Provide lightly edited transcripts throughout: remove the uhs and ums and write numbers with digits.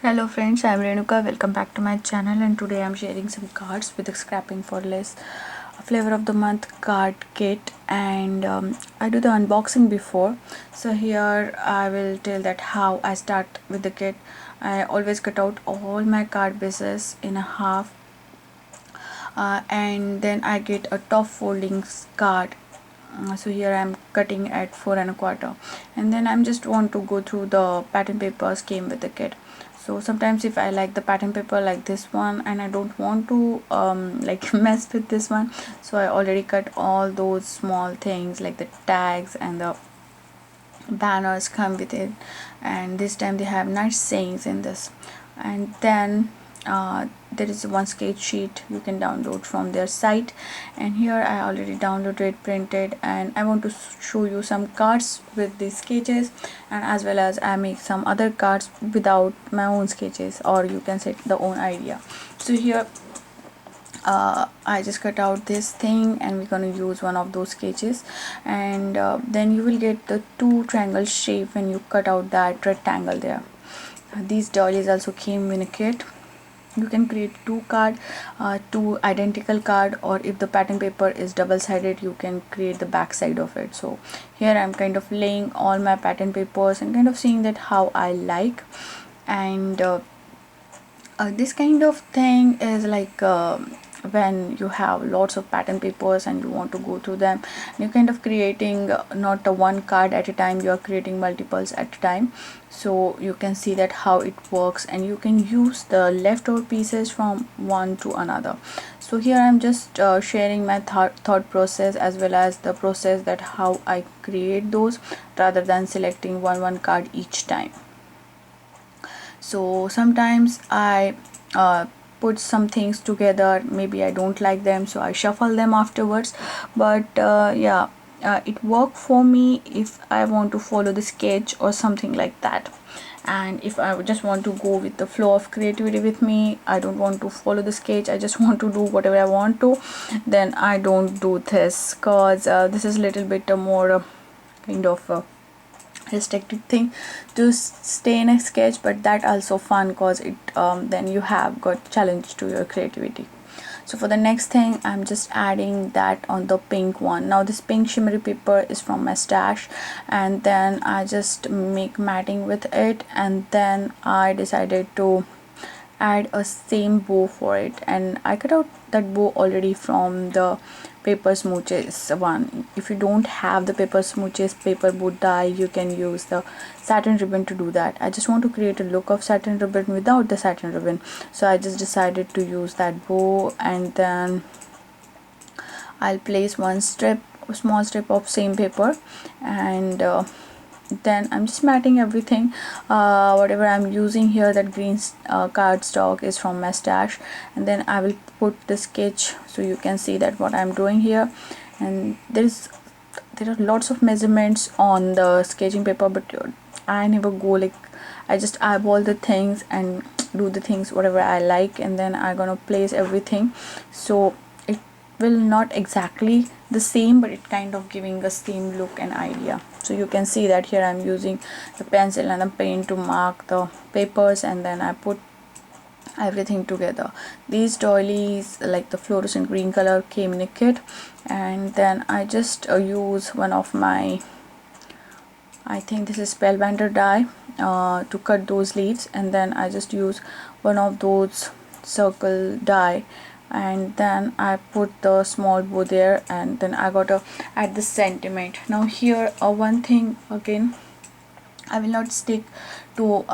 Hello friends, I am Renuka. Welcome back to my channel, and today I am sharing some cards with the Scrapping for Less flavor of the month card kit. And I do the unboxing before, so here I will tell that how I start with the kit. I always cut out all my card bases in a half, and then I get a top folding card. So here I'm cutting at 4 1/4, and then I'm just want to go through the pattern papers came with the kit. So sometimes if I like the pattern paper like this one and I don't want to like mess with this one, so I already cut all those small things like the tags and the banners come with it, and this time they have nice sayings in this. And then there is one sketch sheet you can download from their site, and here I already downloaded, printed, and I want to show you some cards with these sketches, and as well as I make some other cards without my own sketches, or you can set the own idea. So here I just cut out this thing, and we're going to use one of those sketches, and then you will get the two triangle shape when you cut out that rectangle there. These dollies also came in a kit. You can create two identical card, or if the pattern paper is double-sided, you can create the back side of it. So here I'm kind of laying all my pattern papers and kind of seeing that how I like. And this kind of thing is like when you have lots of pattern papers and you want to go through them, you're kind of creating not a one card at a time, you are creating multiples at a time. So you can see that how it works, and you can use the leftover pieces from one to another. So here I'm just sharing my thought process as well as the process that how I create those, rather than selecting one card each time. So sometimes I put some things together, maybe I don't like them, so I shuffle them afterwards. But yeah, it worked for me if I want to follow the sketch or something like that. And if I just want to go with the flow of creativity with me, I don't want to follow the sketch, I just want to do whatever I want to, then I don't do this, cause this is a little bit more kind of restricted thing to stay in a sketch, but that also fun cause it then you have got challenge to your creativity. So for the next thing, I'm just adding that on the pink one. Now this pink shimmery paper is from my stash, and then I just make matting with it, and then I decided to add a same bow for it, and I cut out that bow already from the paper smooches one. If you don't have the paper smooches paper bow die, you can use the satin ribbon to do that. I just want to create a look of satin ribbon without the satin ribbon, so I just decided to use that bow. And then I'll place one small strip of same paper, and then I'm just matting everything. Whatever I'm using here, that green cardstock is from my stash, and then I will put the sketch so you can see that what I'm doing here. And there are lots of measurements on the sketching paper, but I never go like, I just eyeball the things and do the things whatever I like, and then I'm gonna place everything, so it will not exactly the same, but it kind of giving the same look and idea. So you can see that here I'm using the pencil and the pen to mark the papers, and then I put everything together. These doilies like the fluorescent green color came in a kit, and then I just use one of my, I think this is spellbinder die to cut those leaves, and then I just use one of those circle die, and then I put the small bow there, and then I got to add the sentiment. Now here one thing again, I will not stick to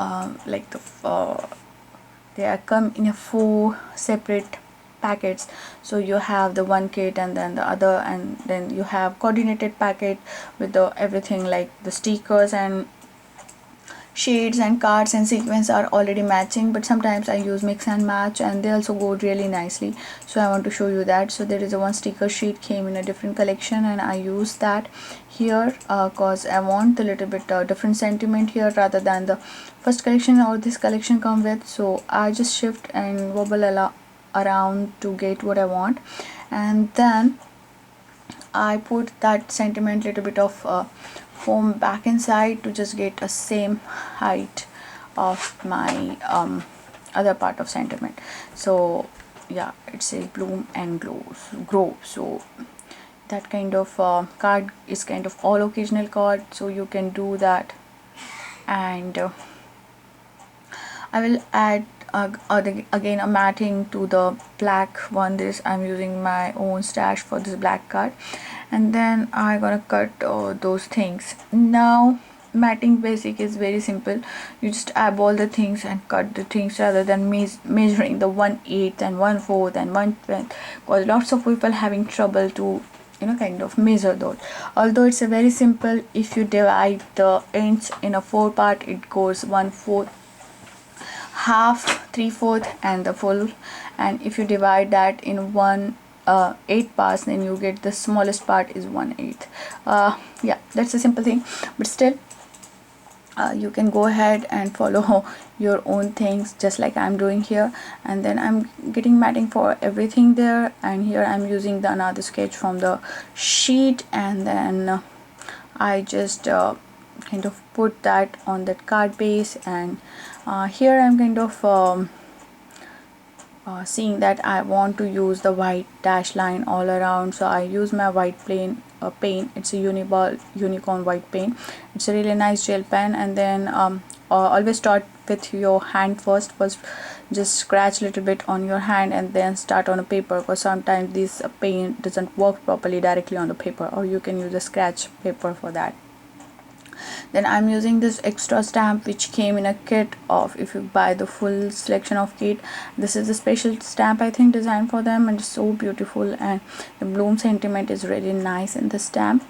like the they are come in a 4 separate packets, so you have the one kit and then the other, and then you have coordinated packet with the everything like the stickers and shades and cards and sequins are already matching, but sometimes I use mix and match and they also go really nicely, so I want to show you that. So there is a one sticker sheet came in a different collection, and I use that here cause I want a little bit different sentiment here rather than the first collection or this collection come with. So I just shift and wobble around to get what I want, and then I put that sentiment little bit of foam back inside to just get a same height of my other part of sentiment. So yeah, it says bloom and grow. So that kind of card is kind of all occasional card, so you can do that. And I will add again a matting to the black one. This I'm using my own stash for this black card, and then I'm gonna cut those things. Now matting basic is very simple. You just eyeball the things and cut the things rather than measuring the 1/8 and 1/4 and 1/10, because lots of people having trouble to kind of measure those. Although it's a very simple, if you divide the inch in a 4 part, it goes 1/4, half, 3/4 and the full. And if you divide that in 8 parts, then you get the smallest part is 1/8. Yeah, that's a simple thing, but still you can go ahead and follow your own things just like I'm doing here. And then I'm getting matting for everything there, and here I'm using the another sketch from the sheet, and then I just kind of put that on that card base. And here I'm kind of seeing that I want to use the white dash line all around, so I use my white paint. It's a unicorn white paint. It's a really nice gel pen. And then always start with your hand first. Just scratch a little bit on your hand and then start on a paper, because sometimes this paint doesn't work properly directly on the paper, or you can use a scratch paper for that. Then I'm using this extra stamp which came in a kit of, if you buy the full selection of kit, this is a special stamp I think designed for them, and it's so beautiful. And the bloom sentiment is really nice in the stamp,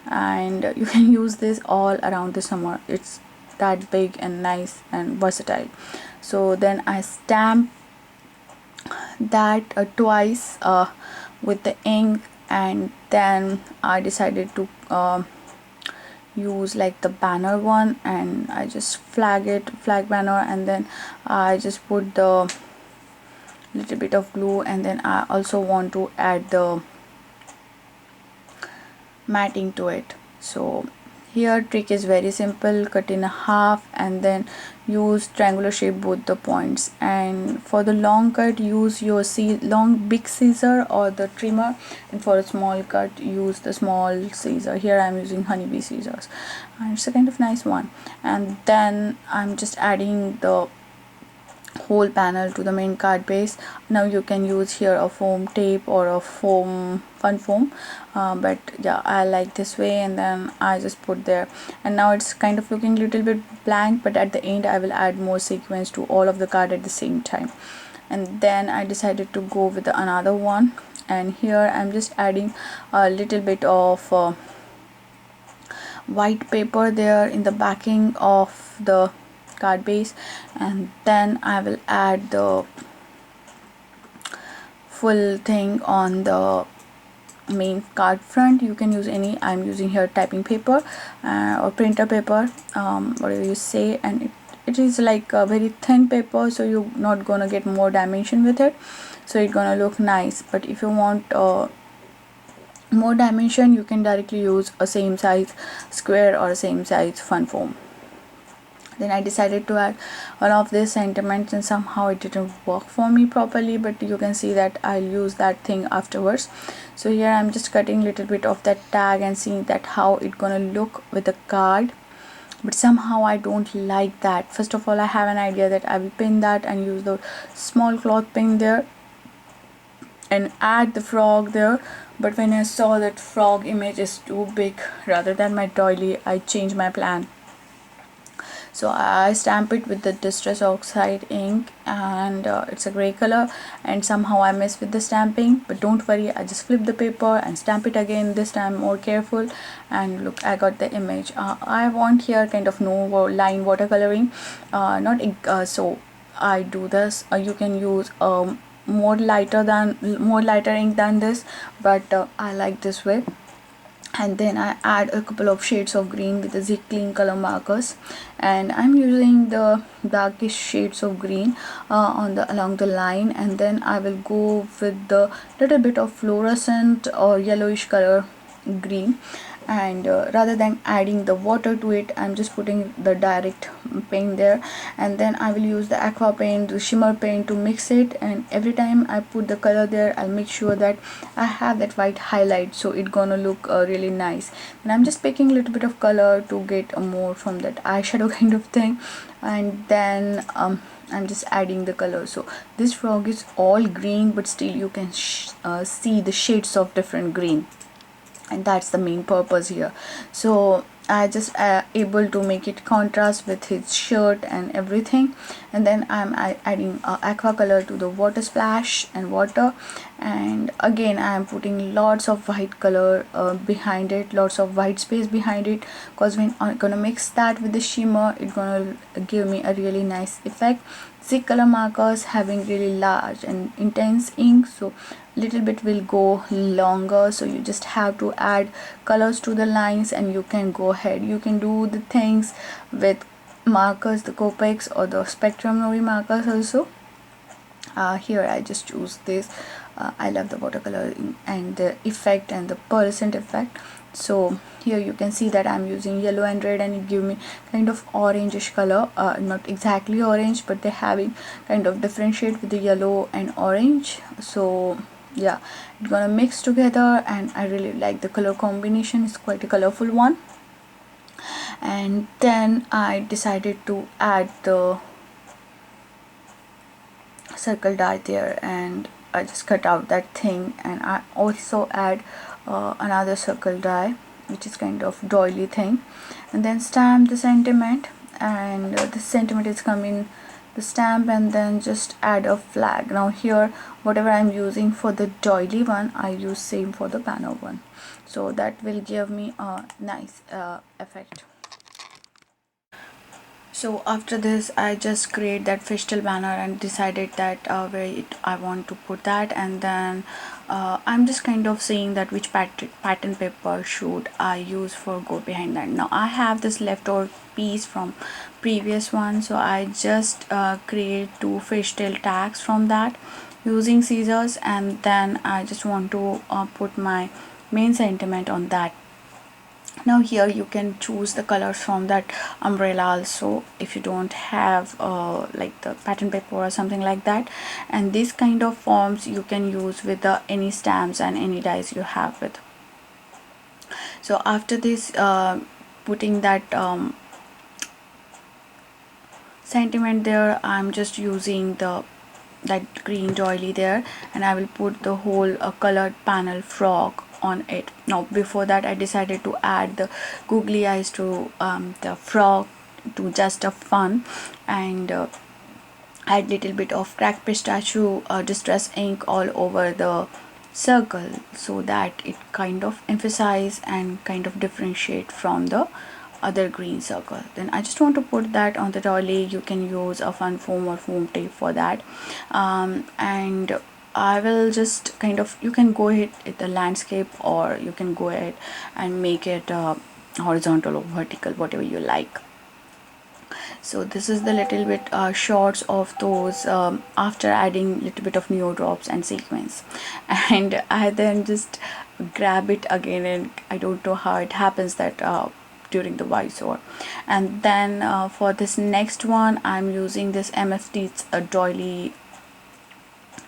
and you can use this all around the summer. It's that big and nice and versatile. So then I stamp that twice with the ink, and then I decided to use like the banner one, and I just flag banner, and then I just put the little bit of glue. And then I also want to add the matting to it. So here trick is very simple, cut in half and then use triangular shape both the points. And for the long cut, use your big scissor or the trimmer, and for a small cut use the small scissor. Here I'm using honeybee scissors, and it's a kind of nice one. And then I'm just adding the whole panel to the main card base. Now you can use here a foam tape or a fun foam, but yeah, I like this way. And then I just put there, and now it's kind of looking a little bit blank, but at the end I will add more sequence to all of the card at the same time. And then I decided to go with another one, and here I'm just adding a little bit of white paper there in the backing of the card base. And then I will add the full thing on the main card front. You can use any, I'm using here typing paper or printer paper, whatever you say. And it is like a very thin paper, so you're not gonna get more dimension with it, so it's gonna look nice. But if you want more dimension, you can directly use a same size square or same size fun foam. Then I decided to add all of these sentiments, and somehow it didn't work for me properly, but you can see that I'll use that thing afterwards. So here I'm just cutting a little bit of that tag and seeing that how it gonna look with the card. But somehow I don't like that. First of all, I have an idea that I will pin that and use the small cloth pin there and add the frog there. But when I saw that frog image is too big rather than my doily, I changed my plan. So I stamp it with the Distress Oxide ink, and it's a gray color, and somehow I mess with the stamping. But don't worry, I just flip the paper and stamp it again, this time more careful, and look, I got the image. I want here kind of no line watercoloring, not ink, so I do this. You can use more lighter ink than this, but I like this way. And then I add a couple of shades of green with the Z Clean color markers, and I'm using the darkish shades of green along the line. And then I will go with the little bit of fluorescent or yellowish color green, and rather than adding the water to it, I'm just putting the direct paint there, and then I will use the aqua paint, the shimmer paint to mix it, and every time I put the color there, I'll make sure that I have that white highlight, so it gonna look really nice. And I'm just picking a little bit of color to get more from that eyeshadow kind of thing, and then I'm just adding the color. So this frog is all green, but still you can see the shades of different green, and that's the main purpose here. So I just able to make it contrast with his shirt and everything, and then I'm adding aqua color to the water splash and water, and again I am putting lots of white color behind it, lots of white space behind it, because when I'm gonna mix that with the shimmer, it's gonna give me a really nice effect. Zig color markers having really large and intense ink, so little bit will go longer, so you just have to add colors to the lines, and you can go ahead, you can do the things with markers, the Copics or the Spectrum Novi markers also. Here I just choose this. I love the watercolor and the effect and the pearlescent effect. So here you can see that I'm using yellow and red, and it give me kind of orangish color, not exactly orange, but they're having kind of differentiate with the yellow and orange. So yeah, it's gonna mix together, and I really like the color combination. It's quite a colorful one. And then I decided to add the circle die there, and I just cut out that thing, and I also add another circle die, which is kind of doily thing, and then stamp the sentiment, and the sentiment is coming the stamp, and then just add a flag. Now here whatever I'm using for the doily one, I use same for the banner one, so that will give me a nice effect. So after this I just create that fishtail banner and decided that where I want to put that, and then I'm just kind of saying that which pattern paper should I use for go behind that. Now I have this leftover piece from previous one, so I just create two fishtail tags from that using scissors, and then I just want to put my main sentiment on that. Now here you can choose the colors from that umbrella also, if you don't have like the pattern paper or something like that, and this kind of forms you can use with the any stamps and any dies you have with. So after this putting that sentiment there, I'm just using that green doily there, and I will put the whole colored panel frog on it. Now before that I decided to add the googly eyes to the frog to just a fun, and add little bit of cracked pistachio distress ink all over the circle, so that it kind of emphasize and kind of differentiate from the other green circle. Then I just want to put that on the dolly. You can use a fun foam or foam tape for that, and I will just kind of, you can go ahead with the landscape, or you can go ahead and make it horizontal or vertical, whatever you like. So this is the little bit shots of those after adding little bit of neo drops and sequins, and I then just grab it again, and I don't know how it happens that during the voiceover. And then for this next one I'm using this MFT's doily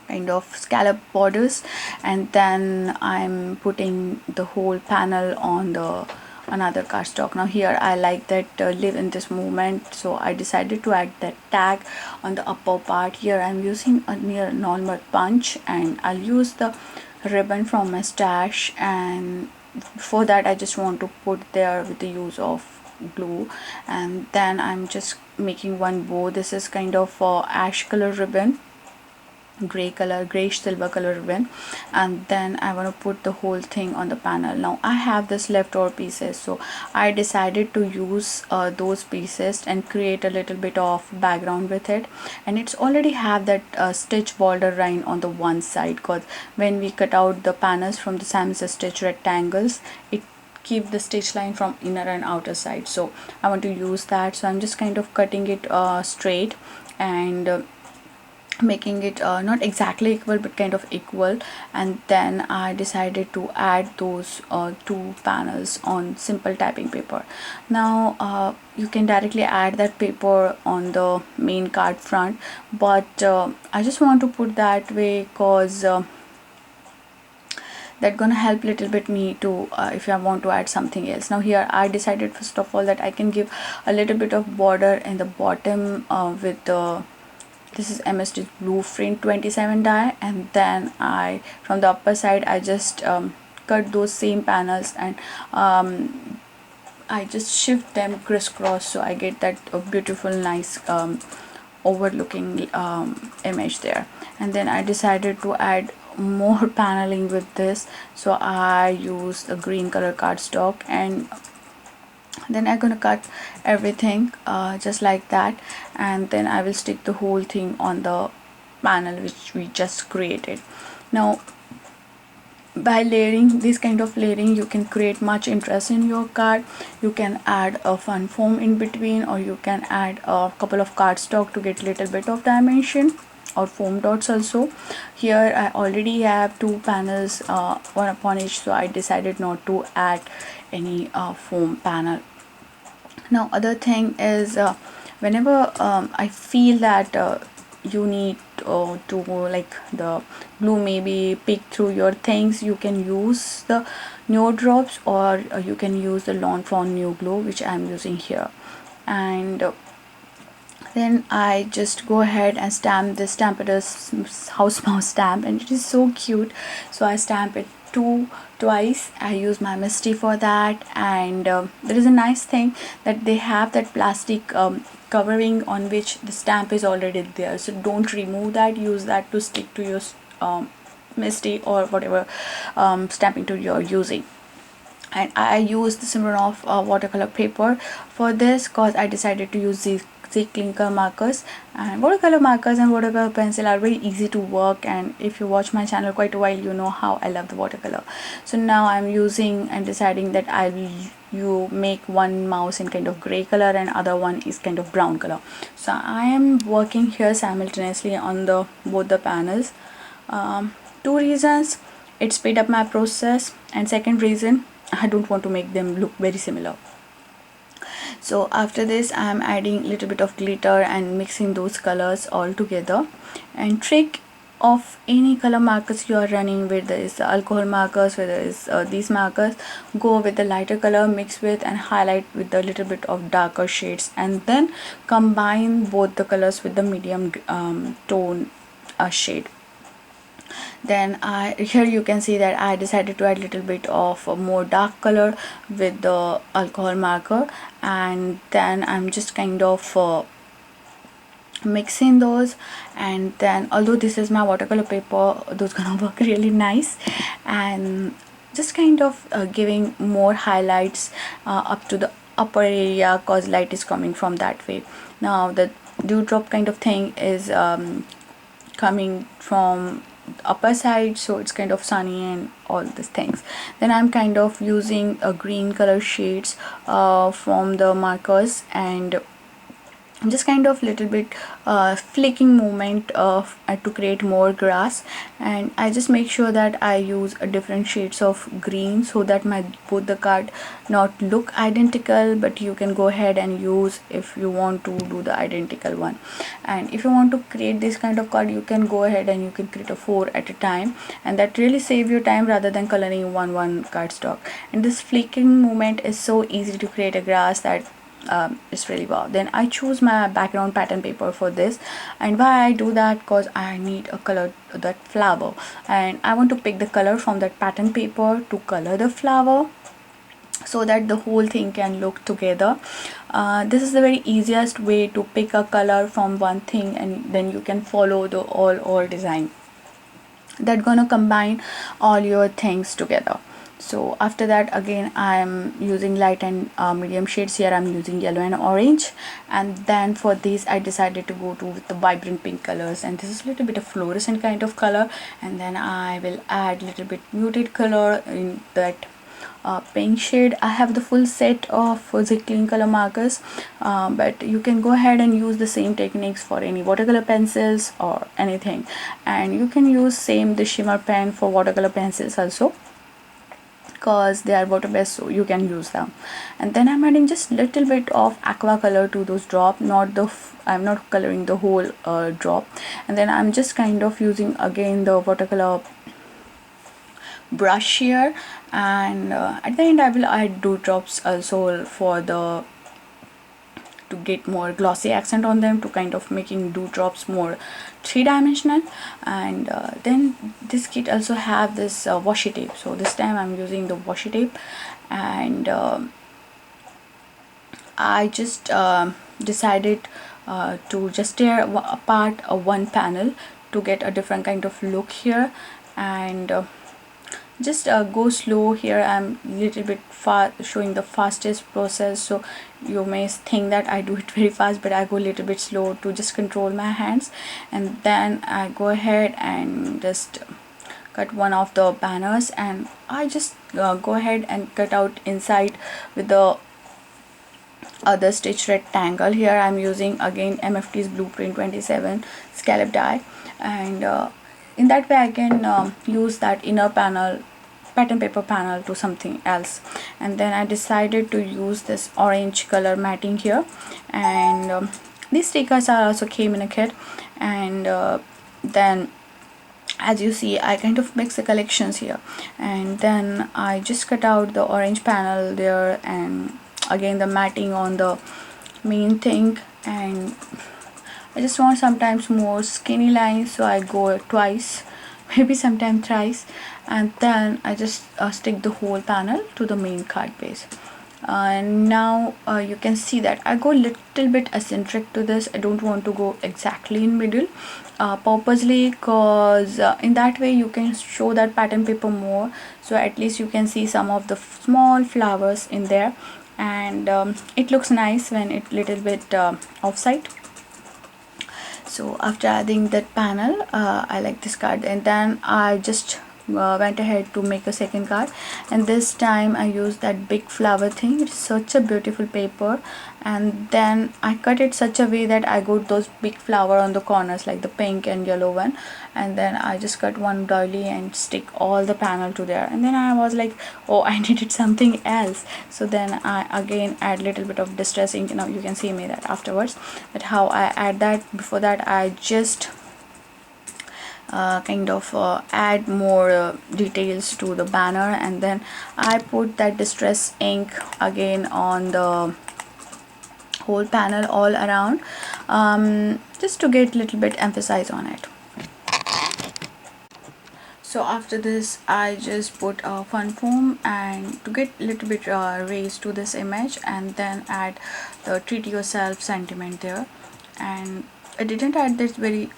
kind of scallop borders, and then I'm putting the whole panel on the another cardstock. Now here I like that live in this moment, so I decided to add that tag on the upper part. Here I'm using a near normal punch, and I'll use the ribbon from my stash, and before that I just want to put there with the use of glue, and then I'm just making one bow. This is kind of ash color ribbon, grayish silver color ribbon, and then I want to put the whole thing on the panel. Now I have this leftover pieces, so I decided to use those pieces and create a little bit of background with it, and it's already have that stitch border line on the one side, because when we cut out the panels from the Simon's stitch rectangles, it keep the stitch line from inner and outer side, so I want to use that. So I'm just kind of cutting it straight, and making it not exactly equal but kind of equal. And then I decided to add those two panels on simple typing paper. Now you can directly add that paper on the main card front, but I just want to put that way because that gonna help little bit me to if I want to add something else. Now here I decided first of all that I can give a little bit of border in the bottom with the this is MSD blueprint 27 die, and then I from the upper side I just cut those same panels, and I just shift them crisscross so I get that beautiful nice overlooking image there. And then I decided to add more paneling with this, so I use the green color cardstock, and then I'm gonna cut everything just like that, and then I will stick the whole thing on the panel which we just created. Now by layering, this kind of layering, you can create much interest in your card. You can add a fun foam in between, or you can add a couple of cardstock to get little bit of dimension, or foam dots also. Here I already have two panels, one upon each, so I decided not to add any foam panel. Now other thing is whenever I feel that you need to like the glue maybe peek through your things, you can use the Nuvo drops, or you can use the Lawn Fawn New Glue, which I'm using here. And then I just go ahead and stamp this Stampeter's house mouse stamp, and it is so cute, so I stamp it twice. I use my Misty for that. And there is a nice thing that they have that plastic covering on which the stamp is already there, so don't remove that, use that to stick to your Misty or whatever stamping tool you're using. And I used the Smirnoff watercolor paper for this because I decided to use these clinker markers. And watercolor markers and watercolor pencil are very easy to work, and if you watch my channel quite a while, you know how I love the watercolor. So now I'm using and deciding that I will you make one mouse in kind of gray color and other one is kind of brown color. So I am working here simultaneously on the both the panels. Two reasons: it speed up my process, and second reason, I don't want to make them look very similar. So after this I am adding little bit of glitter and mixing those colors all together. And trick of any color markers you are running, whether it's alcohol markers, whether it's these markers, go with the lighter color, mix with and highlight with a little bit of darker shades, and then combine both the colors with the medium tone shade. Then here you can see that I decided to add a little bit of a more dark color with the alcohol marker, and then I'm just kind of mixing those. And then although this is my watercolor paper, those gonna work really nice, and just kind of giving more highlights up to the upper area cause light is coming from that way. Now the dewdrop kind of thing is coming from upper side, so it's kind of sunny and all these things. Then I'm kind of using a green color shades from the markers, and just kind of little bit flicking movement of to create more grass. And I just make sure that I use different shades of green so that my both the card not look identical, but you can go ahead and use if you want to do the identical one. And if you want to create this kind of card, you can go ahead and you can create a 4 at a time, and that really save your time rather than coloring one cardstock. And this flicking movement is so easy to create a grass that it's really wow. Then I choose my background pattern paper for this, and why I do that, because I need a color that flower, and I want to pick the color from that pattern paper to color the flower so that the whole thing can look together. This is the very easiest way to pick a color from one thing, and then you can follow the all design that gonna combine all your things together. So after that, again I am using light and medium shades. Here I'm using yellow and orange, and then for this I decided to go to with the vibrant pink colors, and this is a little bit of fluorescent kind of color. And then I will add little bit muted color in that pink shade. I have the full set of the clean color markers, but you can go ahead and use the same techniques for any watercolor pencils or anything, and you can use same the shimmer pen for watercolor pencils also, because they are water based, so you can use them. And then I'm adding just little bit of aqua color to those drop, not the I'm not coloring the whole drop. And then I'm just kind of using again the watercolor brush here, and at the end I will add dewdrops also for the to get more glossy accent on them, to kind of making dewdrops more three-dimensional. And then this kit also have this washi tape, so this time I'm using the washi tape. And I just decided to just tear apart one panel to get a different kind of look here. And just go slow here. I'm little bit showing the fastest process, so you may think that I do it very fast, but I go a little bit slow to just control my hands. And then I go ahead and just cut one of the banners, and I just go ahead and cut out inside with the other stitch rectangle. Here I'm using again MFT's Blueprint 27 scallop die, and in that way I can use that inner panel pattern paper panel to something else. And then I decided to use this orange color matting here, and these stickers are also came in a kit. And then as you see, I kind of mix the collections here, and then I just cut out the orange panel there, and again the matting on the main thing. And I just want sometimes more skinny lines, so I go twice, maybe sometimes thrice. And then I just stick the whole panel to the main card base. And now you can see that I go little bit eccentric to this. I don't want to go exactly in middle purposely, because in that way you can show that pattern paper more, so at least you can see some of the small flowers in there. And it looks nice when it little bit offside. So after adding that panel, I like this card. And then I just went ahead to make a second card, and this time I used that big flower thing. It's such a beautiful paper, and then I cut it such a way that I got those big flower on the corners, like the pink and yellow one. And then I just cut one doily and stick all the panel to there. And then I was like, oh, I needed something else. So then I again add little bit of distress ink. Now you can see me that afterwards, that how I add that. Before that I just kind of add more details to the banner, and then I put that distress ink again on the whole panel all around, just to get little bit emphasize on it. So after this I just put a fun foam and to get little bit raise to this image, and then add the treat yourself sentiment there. And I didn't add this very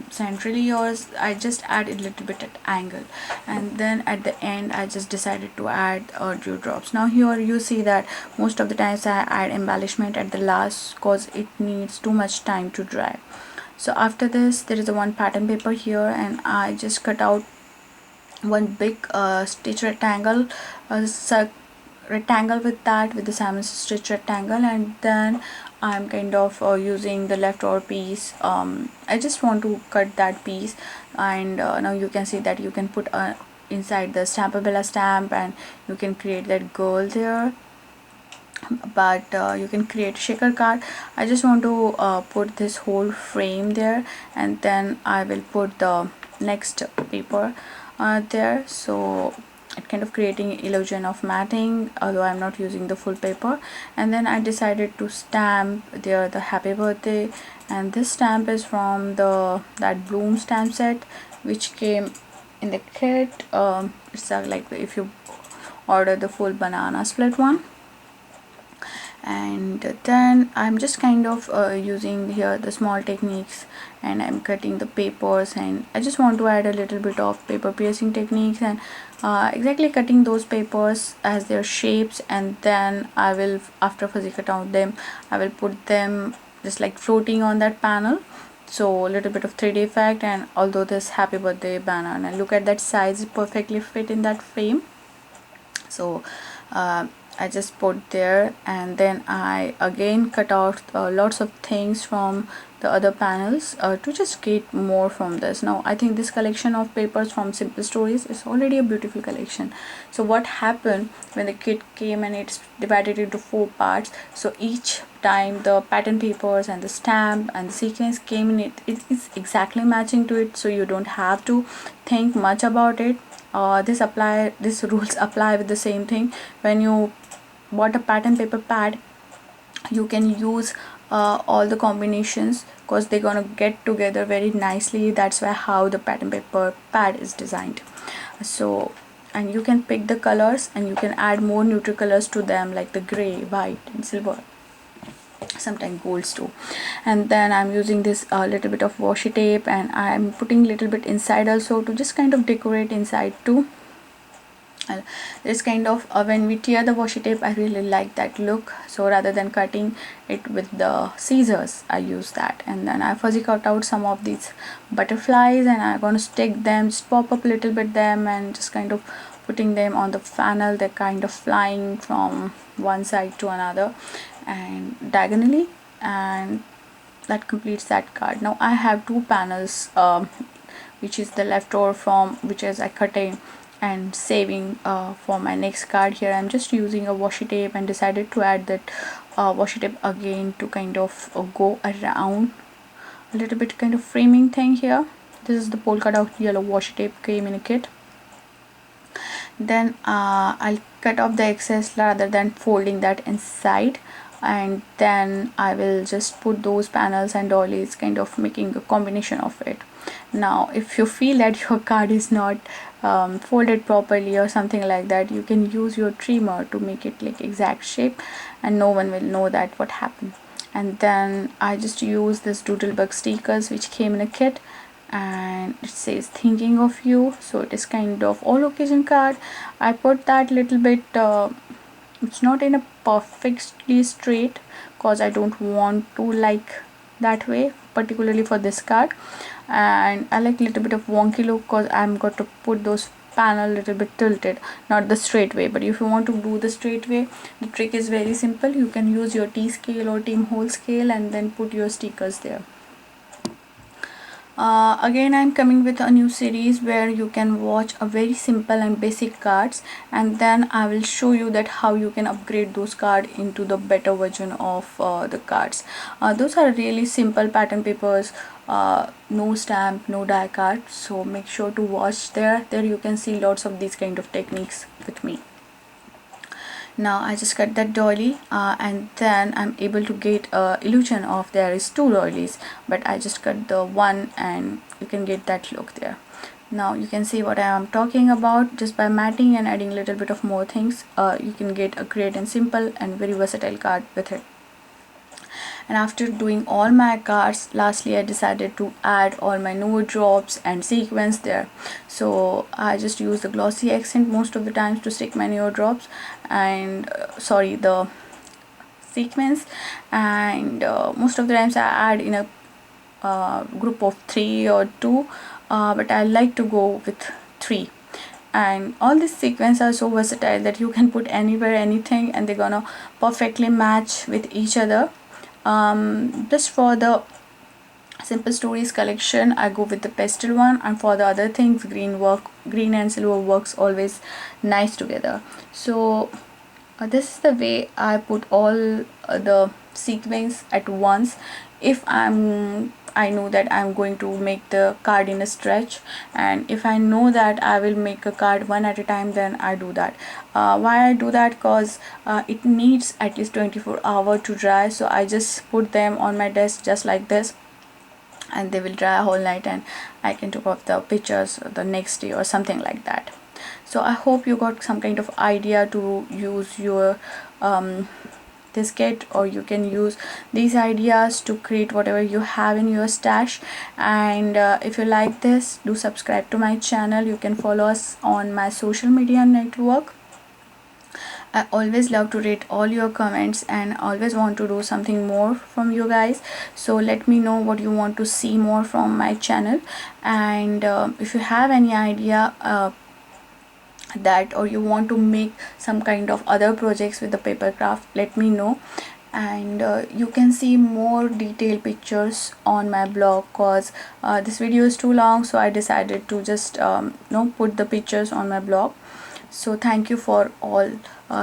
centrally yours, I just added a little bit at angle. And then at the end I just decided to add dewdrops. Now here you see that most of the times I add embellishment at the last, because it needs too much time to dry. So after this there is a one pattern paper here, and I just cut out one big stitch rectangle, rectangle with that, with the salmon stitch rectangle. And then I'm kind of using the leftover piece. I just want to cut that piece. And now you can see that you can put inside the Stampabella stamp, and you can create that girl there. But you can create shaker card. I just want to put this whole frame there, and then I will put the next paper there, so it kind of creating illusion of matting, although I'm not using the full paper. And then I decided to stamp there the happy birthday, and this stamp is from the that bloom stamp set which came in the kit. It's like if you order the full banana split one. And then I'm just kind of using here the small techniques, and I'm cutting the papers, and I just want to add a little bit of paper piercing techniques, and exactly cutting those papers as their shapes. And then I will, after fuzzy cut out them, I will put them just like floating on that panel, so a little bit of 3D effect. And although this happy birthday banner, and look at that size, perfectly fit in that frame. So I just put there, and then I again cut out lots of things from the other panels to just get more from this. Now I think this collection of papers from Simple Stories is already a beautiful collection. So what happened when the kit came and it's divided into 4 parts, so each time the pattern papers and the stamp and the sequence came in, it is exactly matching to it, so you don't have to think much about it. These rules apply with the same thing. When you bought a pattern paper pad, you can use all the combinations because they're gonna get together very nicely. That's why how the pattern paper pad is designed. So, and you can pick the colors and you can add more neutral colors to them, like the gray, white and silver, sometimes golds too. And then I'm using this little bit of washi tape, and I'm putting little bit inside also to just kind of decorate inside too. This kind of when we tear the washi tape, I really like that look, so rather than cutting it with the scissors, I use that. And then I fuzzy cut out some of these butterflies, and I'm gonna stick them, just pop up a little bit them, and just kind of putting them on the panel. They're kind of flying from one side to another and diagonally, and that completes that card. Now I have 2 panels which is the leftover from which is I cutting and saving for my next card. Here I'm just using a washi tape and decided to add that washi tape again to kind of go around a little bit, kind of framing thing here. This is the polka dot yellow washi tape, came in a kit. Then I'll cut off the excess rather than folding that inside, and then I will just put those panels and dollies, kind of making a combination of it. Now if you feel that your card is not folded properly or something like that, you can use your trimmer to make it like exact shape, and no one will know that what happened. And then I just use this doodlebug stickers which came in a kit, and it says thinking of you, so it is kind of all occasion card. I put that little bit it's not in a perfectly straight because I don't want to like that way, particularly for this card. And I like a little bit of wonky look because I'm going to put those panel a little bit tilted, not the straight way. But if you want to do the straight way, the trick is very simple. You can use your T scale or Team Hole scale and then put your stickers there. Again, I'm coming with a new series where you can watch a very simple and basic cards, and then I will show you that how you can upgrade those cards into the better version of the cards. Those are really simple pattern papers, no stamp, no die card, so make sure to watch there you can see lots of these kind of techniques with me. Now I just cut that doily and then I'm able to get a illusion of there is 2 doilies, but I just cut the one and you can get that look there. Now you can see what I am talking about. Just by matting and adding a little bit of more things, you can get a great and simple and very versatile card with it. And after doing all my cards, lastly I decided to add all my Nuvo drops and sequins there. So I just use the glossy accent most of the times to stick my Nuvo drops and the sequins, and most of the times I add in a group of 3 or 2, but I like to go with 3. And all these sequins are so versatile that you can put anywhere, anything, and they're gonna perfectly match with each other. Just for the Simple Stories collection, I go with the pastel one, and for the other things, green and silver works always nice together. So this is the way I put all the sequins at once. If I know that I'm going to make the card in a stretch, and if I know that I will make a card one at a time, then I do that. Why I do that? Because it needs at least 24 hours to dry, so I just put them on my desk just like this, and they will dry a whole night, and I can take off the pictures the next day or something like that. So I hope you got some kind of idea to use your this kit, or you can use these ideas to create whatever you have in your stash. And if you like this, do subscribe to my channel. You can follow us on my social media network. I always love to read all your comments and always want to do something more from you guys, so let me know what you want to see more from my channel. And if you have any idea, that, or you want to make some kind of other projects with the paper craft, let me know. And you can see more detailed pictures on my blog, cause this video is too long, so I decided to just put the pictures on my blog. So thank you for all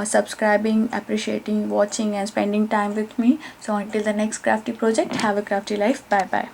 subscribing, appreciating, watching and spending time with me. So until the next crafty project, have a crafty life. Bye bye.